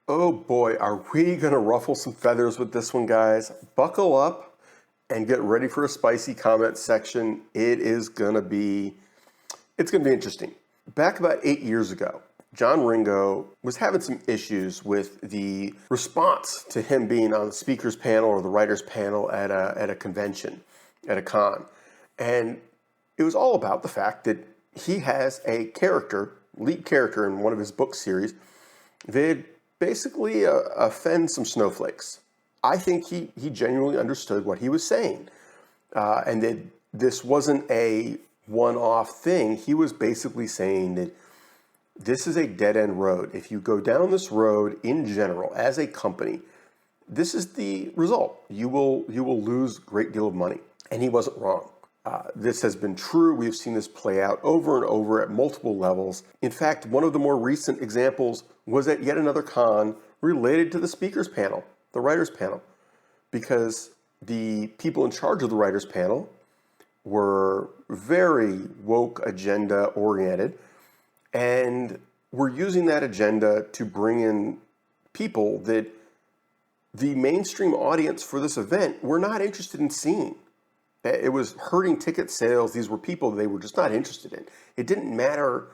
Oh boy, are we going to ruffle some feathers with this one, guys? Buckle up and get ready for a spicy comment section. It's going to be interesting. Back about 8 years ago, John Ringo was having some issues with the response to him being on the speakers panel or the writers panel at a convention, at a con. And it was all about the fact that he has a lead character in one of his book series that basically offend some snowflakes. I think he genuinely understood what he was saying, and that this wasn't a one-off thing. He was basically saying that this is a dead-end road. If you go down this road in general as a company, this is the result. You will lose a great deal of money. And he wasn't wrong. This has been true. We've seen this play out over and over at multiple levels. In fact, one of the more recent examples was at yet another con related to the speakers panel, the writers panel, because the people in charge of the writers panel were very woke agenda oriented and were using that agenda to bring in people that the mainstream audience for this event were not interested in seeing. It was hurting ticket sales. These were people they were just not interested in. It didn't matter.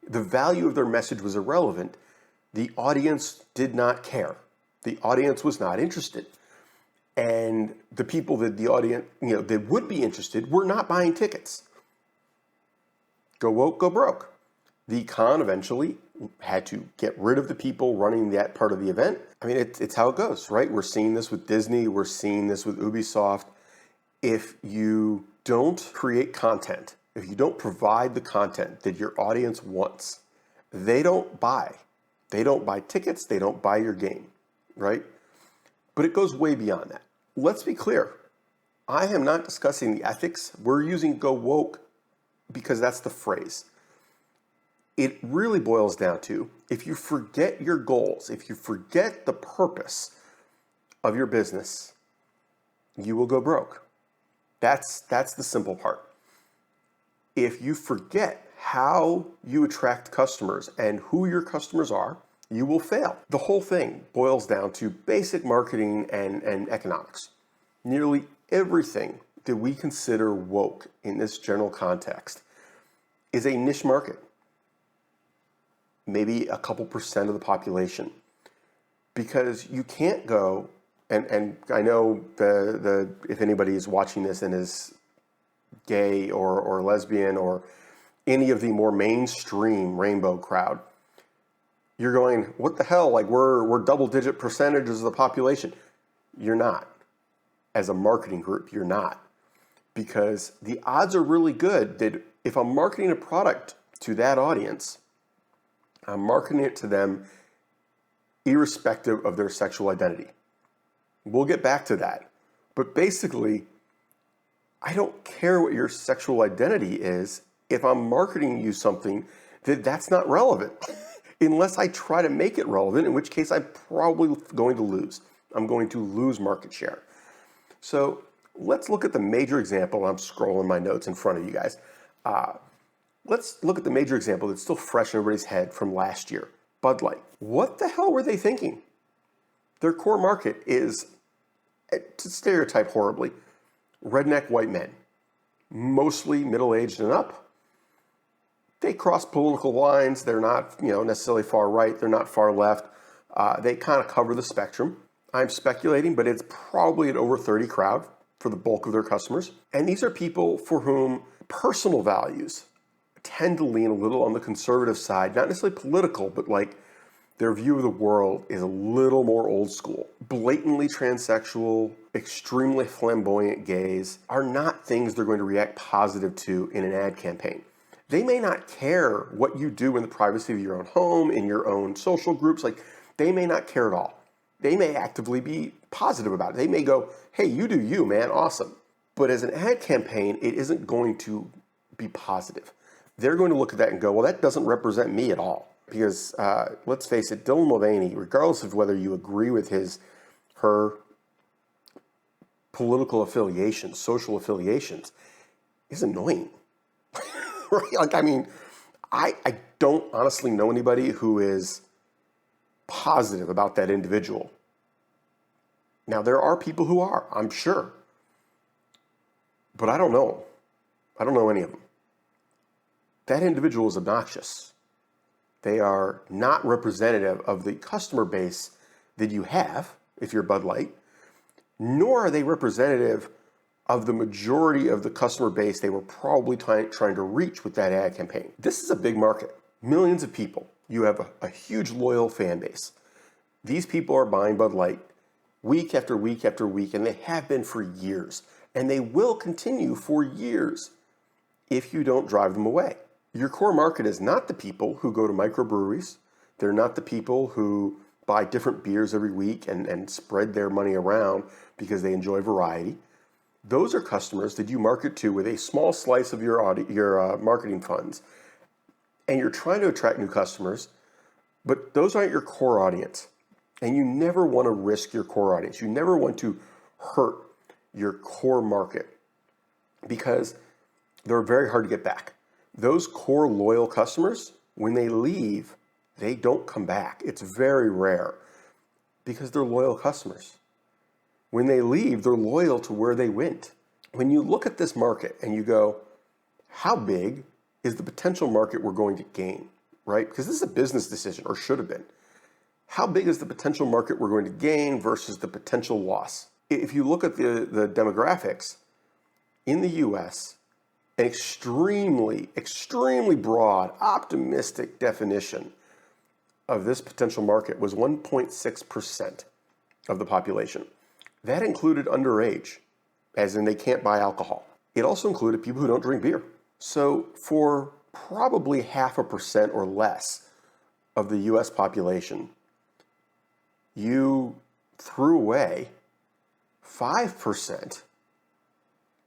The value of their message was irrelevant. The audience did not care. The audience was not interested. And the people that the audience, that would be interested were not buying tickets. Go woke, go broke. The con eventually had to get rid of the people running that part of the event. I mean, it's how it goes, right? We're seeing this with Disney. We're seeing this with Ubisoft. If you don't create content, if you don't provide the content that your audience wants, they don't buy. They don't buy tickets. They don't buy your game, right? But it goes way beyond that. Let's be clear. I am not discussing the ethics. We're using go woke because that's the phrase. It really boils down to, if you forget your goals, if you forget the purpose of your business, you will go broke. That's the simple part. If you forget how you attract customers and who your customers are, you will fail. The whole thing boils down to basic marketing and economics. Nearly everything that we consider woke in this general context is a niche market. Maybe a couple percent of the population. Because you can't go, and I know the if anybody is watching this and is gay or lesbian or any of the more mainstream rainbow crowd, you're going, what the hell? Like we're double-digit percentages of the population. You're not. As a marketing group, you're not. Because the odds are really good that if I'm marketing a product to that audience, I'm marketing it to them irrespective of their sexual identity. We'll get back to that. But basically, I don't care what your sexual identity is if I'm marketing you something that's not relevant. Unless I try to make it relevant, in which case I'm probably going to lose. I'm going to lose market share. So let's look at the major example. I'm scrolling my notes in front of you guys. Let's look at the major example that's still fresh in everybody's head from last year. Bud Light. What the hell were they thinking? Their core market is, to stereotype horribly, redneck white men. Mostly middle-aged and up. They cross political lines. They're not, necessarily far right. They're not far left. They kind of cover the spectrum. I'm speculating, but it's probably an over 30 crowd for the bulk of their customers. And these are people for whom personal values tend to lean a little on the conservative side, not necessarily political, but like their view of the world is a little more old school. Blatantly transsexual, extremely flamboyant gays are not things they're going to react positive to in an ad campaign. They may not care what you do in the privacy of your own home, in your own social groups. Like, they may not care at all. They may actively be positive about it. They may go, hey, you do you, man, awesome. But as an ad campaign, it isn't going to be positive. They're going to look at that and go, well, that doesn't represent me at all. Because let's face it, Dylan Mulvaney, regardless of whether you agree with her political affiliations, social affiliations, is annoying. Right? Like, I mean, I don't honestly know anybody who is positive about that individual. Now, there are people who are, I'm sure, but I don't know. I don't know any of them. That individual is obnoxious. They are not representative of the customer base that you have, if you're Bud Light, nor are they representative of the majority of the customer base they were probably trying to reach with that ad campaign. This is a big market. Millions of people. You have a huge loyal fan base. These people are buying Bud Light week after week after week, and they have been for years. And they will continue for years if you don't drive them away. Your core market is not the people who go to microbreweries. They're not the people who buy different beers every week and spread their money around because they enjoy variety. Those are customers that you market to with a small slice of your marketing funds. And you're trying to attract new customers, but those aren't your core audience. And you never want to risk your core audience. You never want to hurt your core market because they're very hard to get back. Those core loyal customers, when they leave, they don't come back. It's very rare because they're loyal customers. When they leave, they're loyal to where they went. When you look at this market and you go, how big is the potential market we're going to gain, right? Because this is a business decision, or should have been. How big is the potential market we're going to gain versus the potential loss? If you look at the demographics, in the US, an extremely, extremely broad, optimistic definition of this potential market was 1.6% of the population. That included underage, as in they can't buy alcohol. It also included people who don't drink beer. So for probably 0.5% or less of the US population, you threw away 5%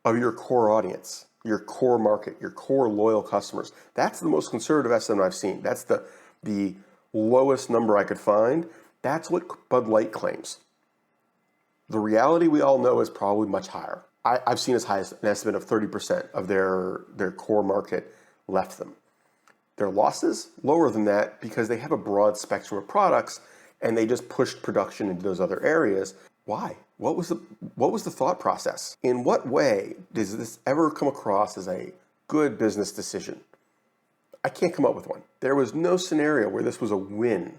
of your core audience, your core market, your core loyal customers. That's the most conservative estimate I've seen. That's the lowest number I could find. That's what Bud Light claims. The reality we all know is probably much higher. I've seen as high as an estimate of 30% of their core market left them. Their losses, lower than that because they have a broad spectrum of products and they just pushed production into those other areas. Why? What was the thought process? In what way does this ever come across as a good business decision? I can't come up with one. There was no scenario where this was a win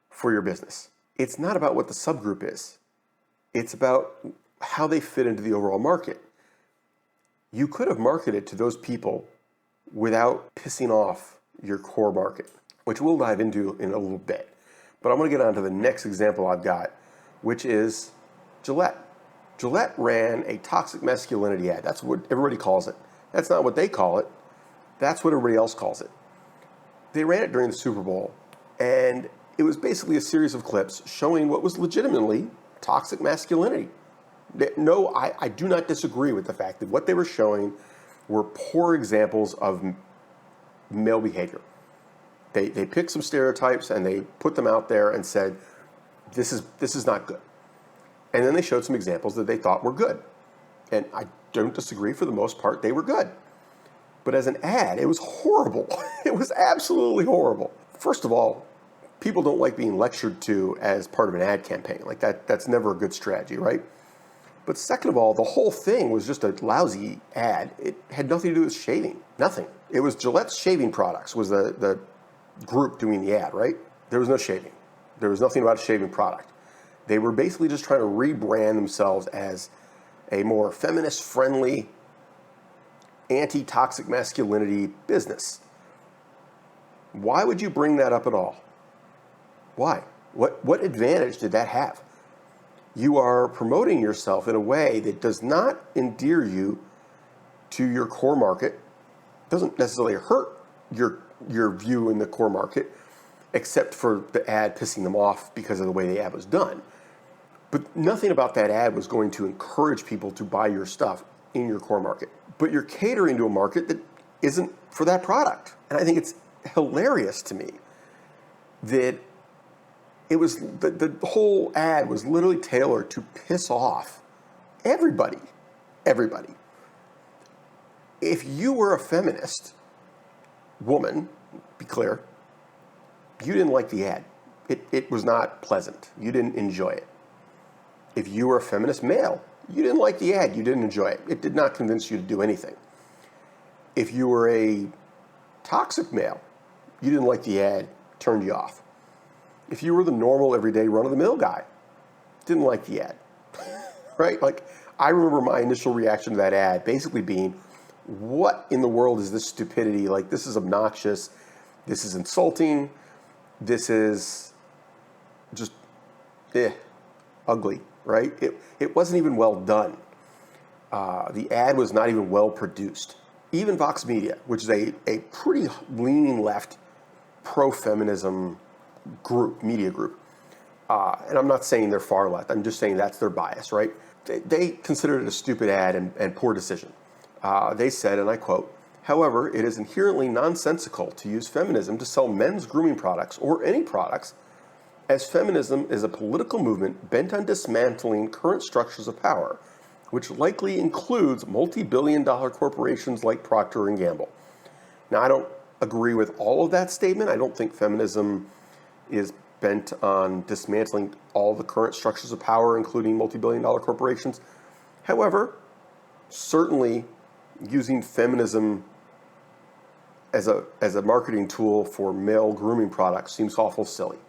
for your business. It's not about what the subgroup is. It's about how they fit into the overall market. You could have marketed to those people without pissing off your core market, which we'll dive into in a little bit. But I'm going to get on to the next example I've got, which is Gillette. Gillette ran a toxic masculinity ad. That's what everybody calls it. That's not what they call it. That's what everybody else calls it. They ran it during the Super Bowl, and it was basically a series of clips showing what was legitimately toxic masculinity. No, I do not disagree with the fact that what they were showing were poor examples of male behavior. They picked some stereotypes and they put them out there and said, this is not good. And then they showed some examples that they thought were good. And I don't disagree, for the most part, they were good. But as an ad, it was horrible. It was absolutely horrible. First of all, people don't like being lectured to as part of an ad campaign. Like that's never a good strategy, right? But second of all, the whole thing was just a lousy ad. It had nothing to do with shaving. Nothing. It was Gillette's shaving products was the group doing the ad, right? There was no shaving. There was nothing about a shaving product. They were basically just trying to rebrand themselves as a more feminist-friendly, anti-toxic masculinity business. Why would you bring that up at all? Why? What advantage did that have? You are promoting yourself in a way that does not endear you to your core market, doesn't necessarily hurt your view in the core market, except for the ad pissing them off because of the way the ad was done. But nothing about that ad was going to encourage people to buy your stuff in your core market. But you're catering to a market that isn't for that product. And I think it's hilarious to me that it was the whole ad was literally tailored to piss off everybody. Everybody. If you were a feminist woman, be clear, you didn't like the ad. It was not pleasant. You didn't enjoy it. If you were a feminist male, you didn't like the ad. You didn't enjoy it. It did not convince you to do anything. If you were a toxic male, you didn't like the ad, turned you off. If you were the normal, everyday, run-of-the-mill guy, didn't like the ad, right? Like, I remember my initial reaction to that ad basically being, what in the world is this stupidity? Like, this is obnoxious. This is insulting. This is just, ugly, right? It wasn't even well done. The ad was not even well produced. Even Vox Media, which is a pretty leaning left, pro-feminism media group, and I'm not saying they're far left, I'm just saying that's their bias, right? They considered it a stupid ad and poor decision. They said, and I quote, "However, it is inherently nonsensical to use feminism to sell men's grooming products or any products, as feminism is a political movement bent on dismantling current structures of power, which likely includes multi-billion-dollar corporations like Procter & Gamble." Now, I don't agree with all of that statement. I don't think feminism is bent on dismantling all the current structures of power, including multi-billion-dollar corporations. However, certainly using feminism as a marketing tool for male grooming products seems awful silly.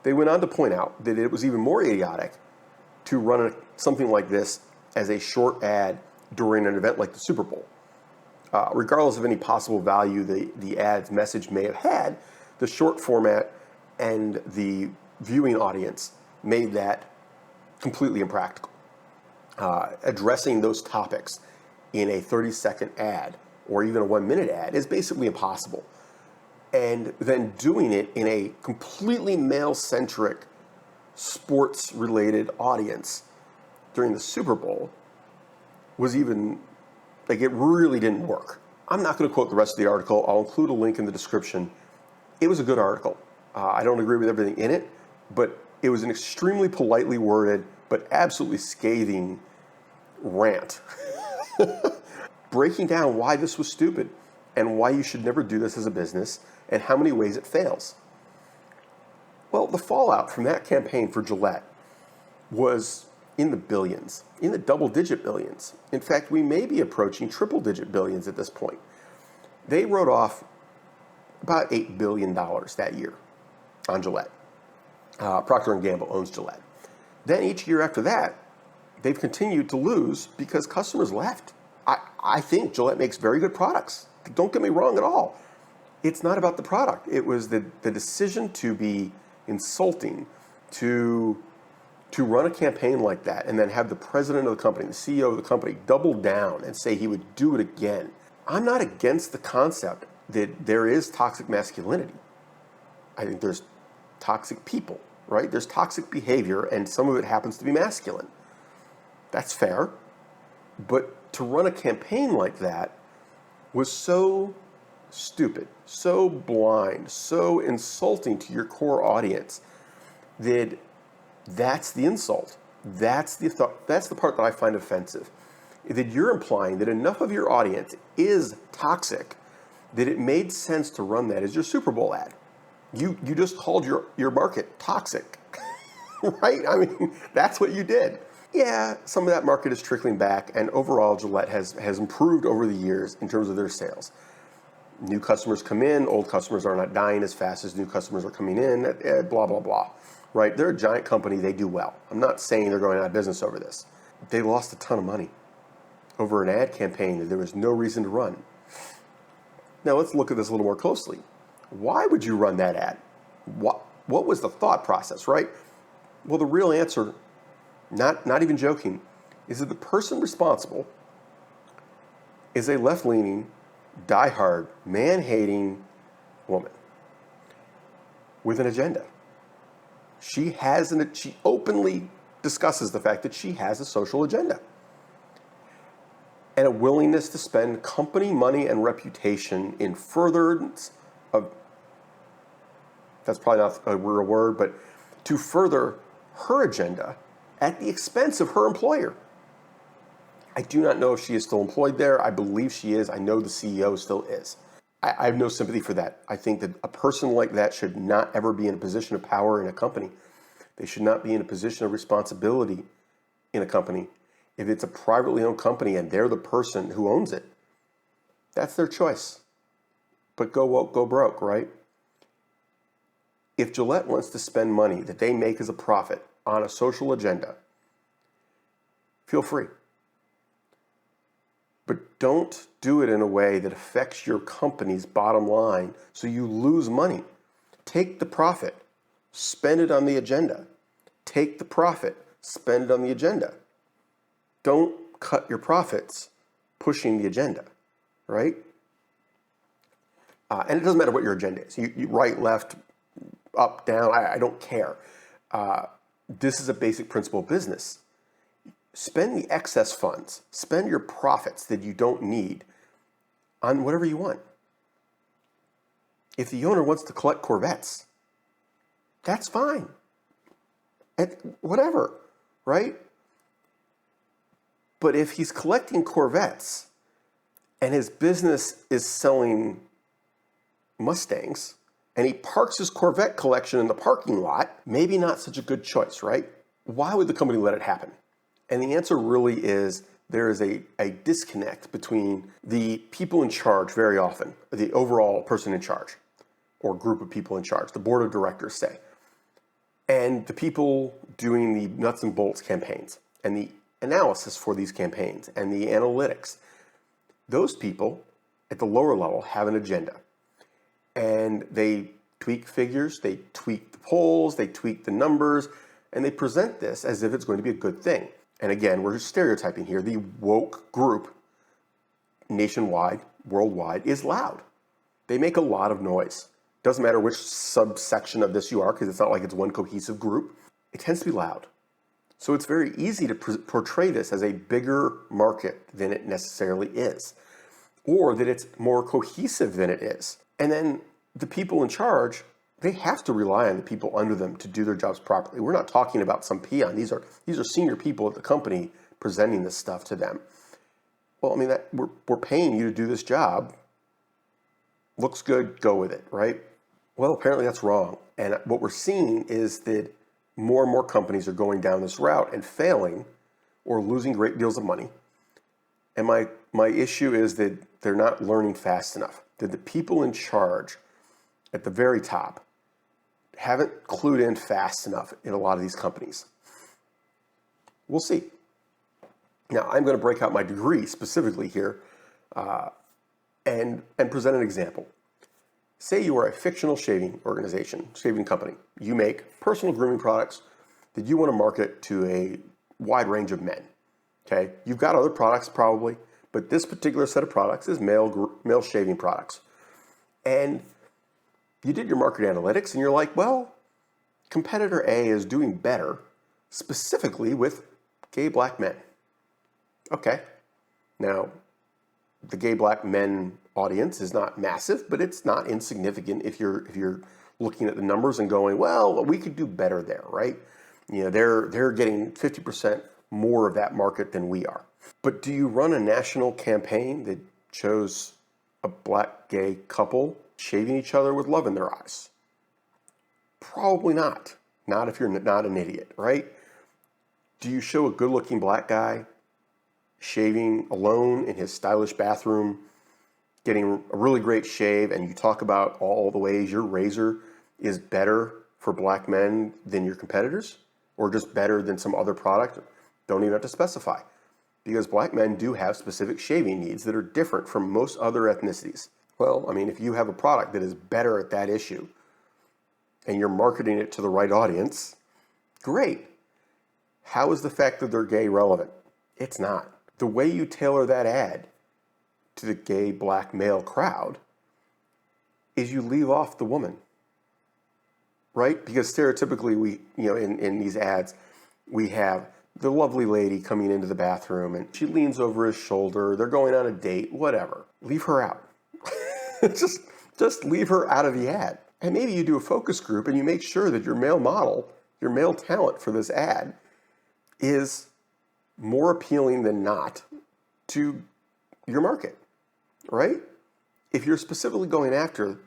They went on to point out that it was even more idiotic to run something like this as a short ad during an event like the Super Bowl. Regardless of any possible value the ad's message may have had, the short format and the viewing audience made that completely impractical. Addressing those topics in a 30-second ad or even a 1-minute ad is basically impossible. And then doing it in a completely male-centric, sports-related audience during the Super Bowl was even, like, it really didn't work. I'm not going to quote the rest of the article. I'll include a link in the description. It was a good article. I don't agree with everything in it, but it was an extremely politely worded, but absolutely scathing rant. Breaking down why this was stupid and why you should never do this as a business and how many ways it fails. Well, the fallout from that campaign for Gillette was in the billions, in the double-digit billions. In fact, we may be approaching triple-digit billions at this point. They wrote off about $8 billion that year on Gillette. Procter & Gamble owns Gillette. Then each year after that, they've continued to lose because customers left. I think Gillette makes very good products. Don't get me wrong at all. It's not about the product. It was the decision to be insulting, to run a campaign like that and then have the president of the company, the CEO of the company, double down and say he would do it again. I'm not against the concept that there is toxic masculinity. I think there's toxic people, right? There's toxic behavior, and some of it happens to be masculine. That's fair. But to run a campaign like that was so stupid, so blind, so insulting to your core audience that that's the insult. That's the part that I find offensive. That you're implying that enough of your audience is toxic that it made sense to run that as your Super Bowl ad. You just called your market toxic, right? I mean, that's what you did. Yeah, some of that market is trickling back, and overall Gillette has improved over the years in terms of their sales. New customers come in, old customers are not dying as fast as new customers are coming in, blah, blah, blah, right? They're a giant company, they do well. I'm not saying they're going out of business over this. They lost a ton of money over an ad campaign that there was no reason to run. Now let's look at this a little more closely. Why would you run that ad? What was the thought process, right? Well, the real answer, not even joking, is that the person responsible is a left-leaning, diehard, man-hating woman with an agenda. She openly discusses the fact that she has a social agenda and a willingness to spend company money and reputation in furtherance of, that's probably not a real word, but to further her agenda at the expense of her employer. I do not know if she is still employed there. I believe she is. I know the CEO still is. I have no sympathy for that. I think that a person like that should not ever be in a position of power in a company. They should not be in a position of responsibility in a company. If it's a privately owned company and they're the person who owns it, that's their choice. But go woke, go broke, right? If Gillette wants to spend money that they make as a profit on a social agenda, feel free. But don't do it in a way that affects your company's bottom line so you lose money. Take the profit, spend it on the agenda. Take the profit, spend it on the agenda. Don't cut your profits pushing the agenda, right? And it doesn't matter what your agenda is. You right, left, up, down, I don't care. This is a basic principle of business. Spend the excess funds, spend your profits that you don't need on whatever you want. If the owner wants to collect Corvettes, that's fine. Whatever, right? But if he's collecting Corvettes and his business is selling Mustangs and he parks his Corvette collection in the parking lot, maybe not such a good choice, right? Why would the company let it happen? And the answer really is there is a disconnect between the people in charge very often, the overall person in charge or group of people in charge, the board of directors say, and the people doing the nuts and bolts campaigns and the analysis for these campaigns and the analytics. Those people at the lower level have an agenda and they tweak figures, they tweak the polls, they tweak the numbers, and they present this as if it's going to be a good thing. And again, we're stereotyping here. The woke group, nationwide, worldwide, is loud. They make a lot of noise. Doesn't matter which subsection of this you are, because it's not like it's one cohesive group. It tends to be loud. So it's very easy to portray this as a bigger market than it necessarily is, or that it's more cohesive than it is. And then the people in charge, they have to rely on the people under them to do their jobs properly. We're not talking about some peon. These are senior people at the company presenting this stuff to them. Well, I mean, we're paying you to do this job. Looks good, go with it, right? Well, apparently that's wrong. And what we're seeing is that more and more companies are going down this route and failing or losing great deals of money. And my issue is that they're not learning fast enough. That the people in charge at the very top haven't clued in fast enough in a lot of these companies. We'll see. Now, I'm going to break out my degree specifically here and present an example. Say you are a fictional shaving organization, shaving company. You make personal grooming products that you want to market to a wide range of men. Okay, you've got other products probably, but this particular set of products is male shaving products. And you did your market analytics and you're like, well, competitor A is doing better specifically with gay black men. Okay, now the gay black men audience is not massive, but it's not insignificant if you're looking at the numbers and going, well, we could do better there, right? You know, they're getting 50% more of that market than we are. But do you run a national campaign that shows a black gay couple shaving each other with love in their eyes? Probably not. Not if you're not an idiot, right? Do you show a good-looking black guy shaving alone in his stylish bathroom, getting a really great shave, and you talk about all the ways your razor is better for black men than your competitors, or just better than some other product? Don't even have to specify, because black men do have specific shaving needs that are different from most other ethnicities. Well, I mean, if you have a product that is better at that issue and you're marketing it to the right audience, great. How is the fact that they're gay relevant? It's not. The way you tailor that ad to the gay black male crowd is you leave off the woman, right? Because stereotypically in these ads, we have the lovely lady coming into the bathroom and she leans over his shoulder. They're going on a date, whatever. Leave her out. just leave her out of the ad. And maybe you do a focus group and you make sure that your male model, your male talent for this ad is more appealing than not to your market, right? If you're specifically going after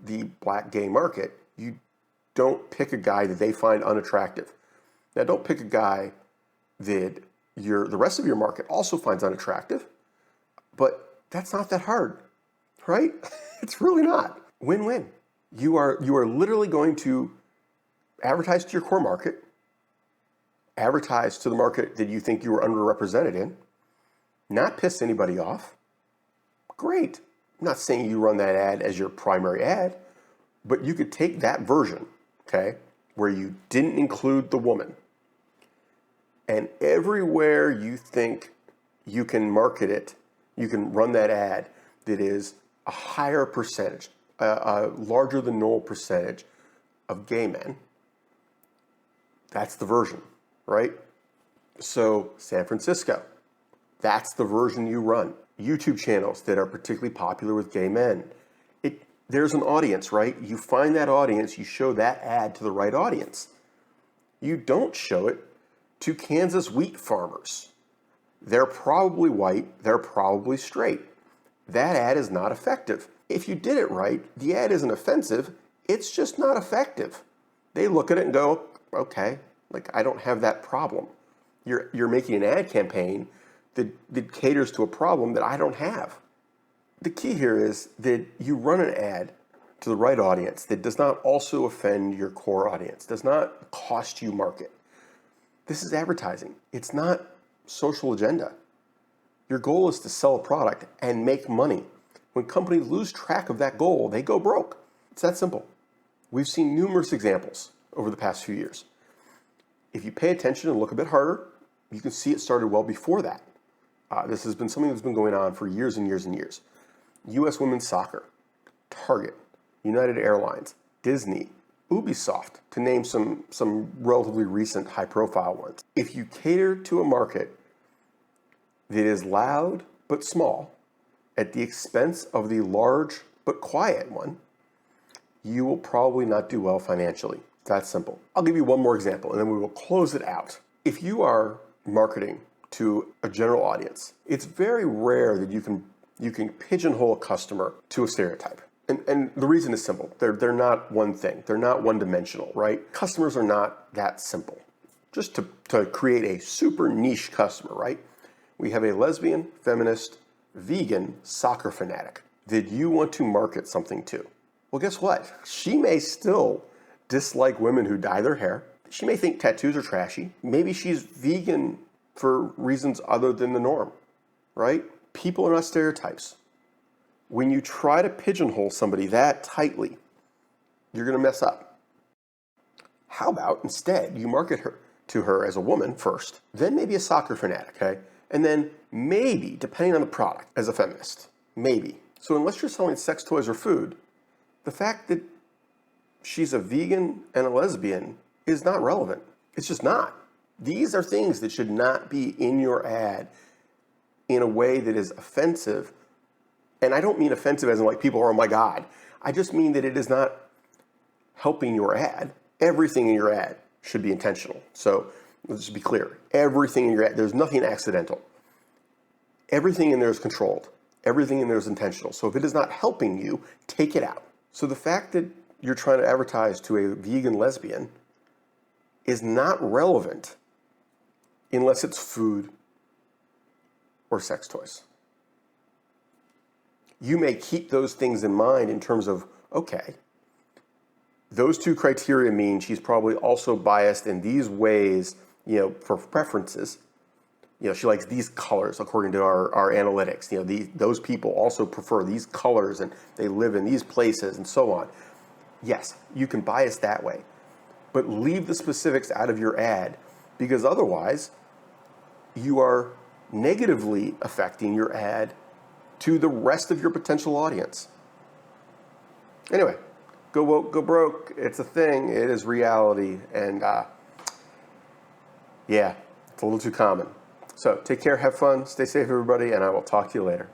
the black gay market, you don't pick a guy that they find unattractive. Now, don't pick a guy that the rest of your market also finds unattractive, but that's not that hard, right? It's really not. Win-win. You are literally going to advertise to your core market, advertise to the market that you think you were underrepresented in, not piss anybody off. Great. I'm not saying you run that ad as your primary ad, but you could take that version, okay, where you didn't include the woman, and everywhere you think you can market it, you can run that ad that is a higher percentage, a larger than normal percentage of gay men. That's the version, right? So San Francisco, that's the version you run. YouTube channels that are particularly popular with gay men. There's an audience, right? You find that audience, you show that ad to the right audience. You don't show it to Kansas wheat farmers. They're probably white, they're probably straight. That ad is not effective. If you did it right, the ad isn't offensive, it's just not effective. They look at it and go, okay, like I don't have that problem. You're making an ad campaign that caters to a problem that I don't have. The key here is that you run an ad to the right audience that does not also offend your core audience, does not cost you market. This is advertising. It's not social agenda. Your goal is to sell a product and make money. When companies lose track of that goal, they go broke. It's that simple. We've seen numerous examples over the past few years. If you pay attention and look a bit harder, you can see it started well before that. This has been something that's been going on for years and years and years. U.S. women's soccer, Target, United Airlines, Disney, Ubisoft, to name some relatively recent high-profile ones. If you cater to a market that is loud but small at the expense of the large but quiet one, you will probably not do well financially. That's simple. I'll give you one more example, and then we will close it out. If you are marketing to a general audience, it's very rare that you can pigeonhole a customer to a stereotype. And the reason is simple. They're not one thing. They're not one-dimensional, right? Customers are not that simple. Just to create a super niche customer, right? We have a lesbian, feminist, vegan, soccer fanatic that you want to market something to. Well, guess what? She may still dislike women who dye their hair. She may think tattoos are trashy. Maybe she's vegan for reasons other than the norm, right? People are not stereotypes. When you try to pigeonhole somebody that tightly, you're going to mess up. How about instead you market her to her as a woman first, then maybe a soccer fanatic, okay? And then maybe, depending on the product, as a feminist. Maybe. So unless you're selling sex toys or food, the fact that she's a vegan and a lesbian is not relevant. It's just not. These are things that should not be in your ad in a way that is offensive. And I don't mean offensive as in like people are, oh my God. I just mean that it is not helping your ad. Everything in your ad should be intentional. So let's just be clear. Everything in your ad, there's nothing accidental. Everything in there is controlled. Everything in there is intentional. So if it is not helping you, take it out. So the fact that you're trying to advertise to a vegan lesbian is not relevant unless it's food or sex toys. You may keep those things in mind in terms of, okay, those two criteria mean she's probably also biased in these ways, for preferences. She likes these colors according to our analytics. Those people also prefer these colors and they live in these places and so on. Yes, you can bias that way, but leave the specifics out of your ad because otherwise you are negatively affecting your ad to the rest of your potential audience. Anyway, go woke, go broke. It's a thing. It is reality. And yeah, it's a little too common. So take care, have fun, stay safe, everybody, and I will talk to you later.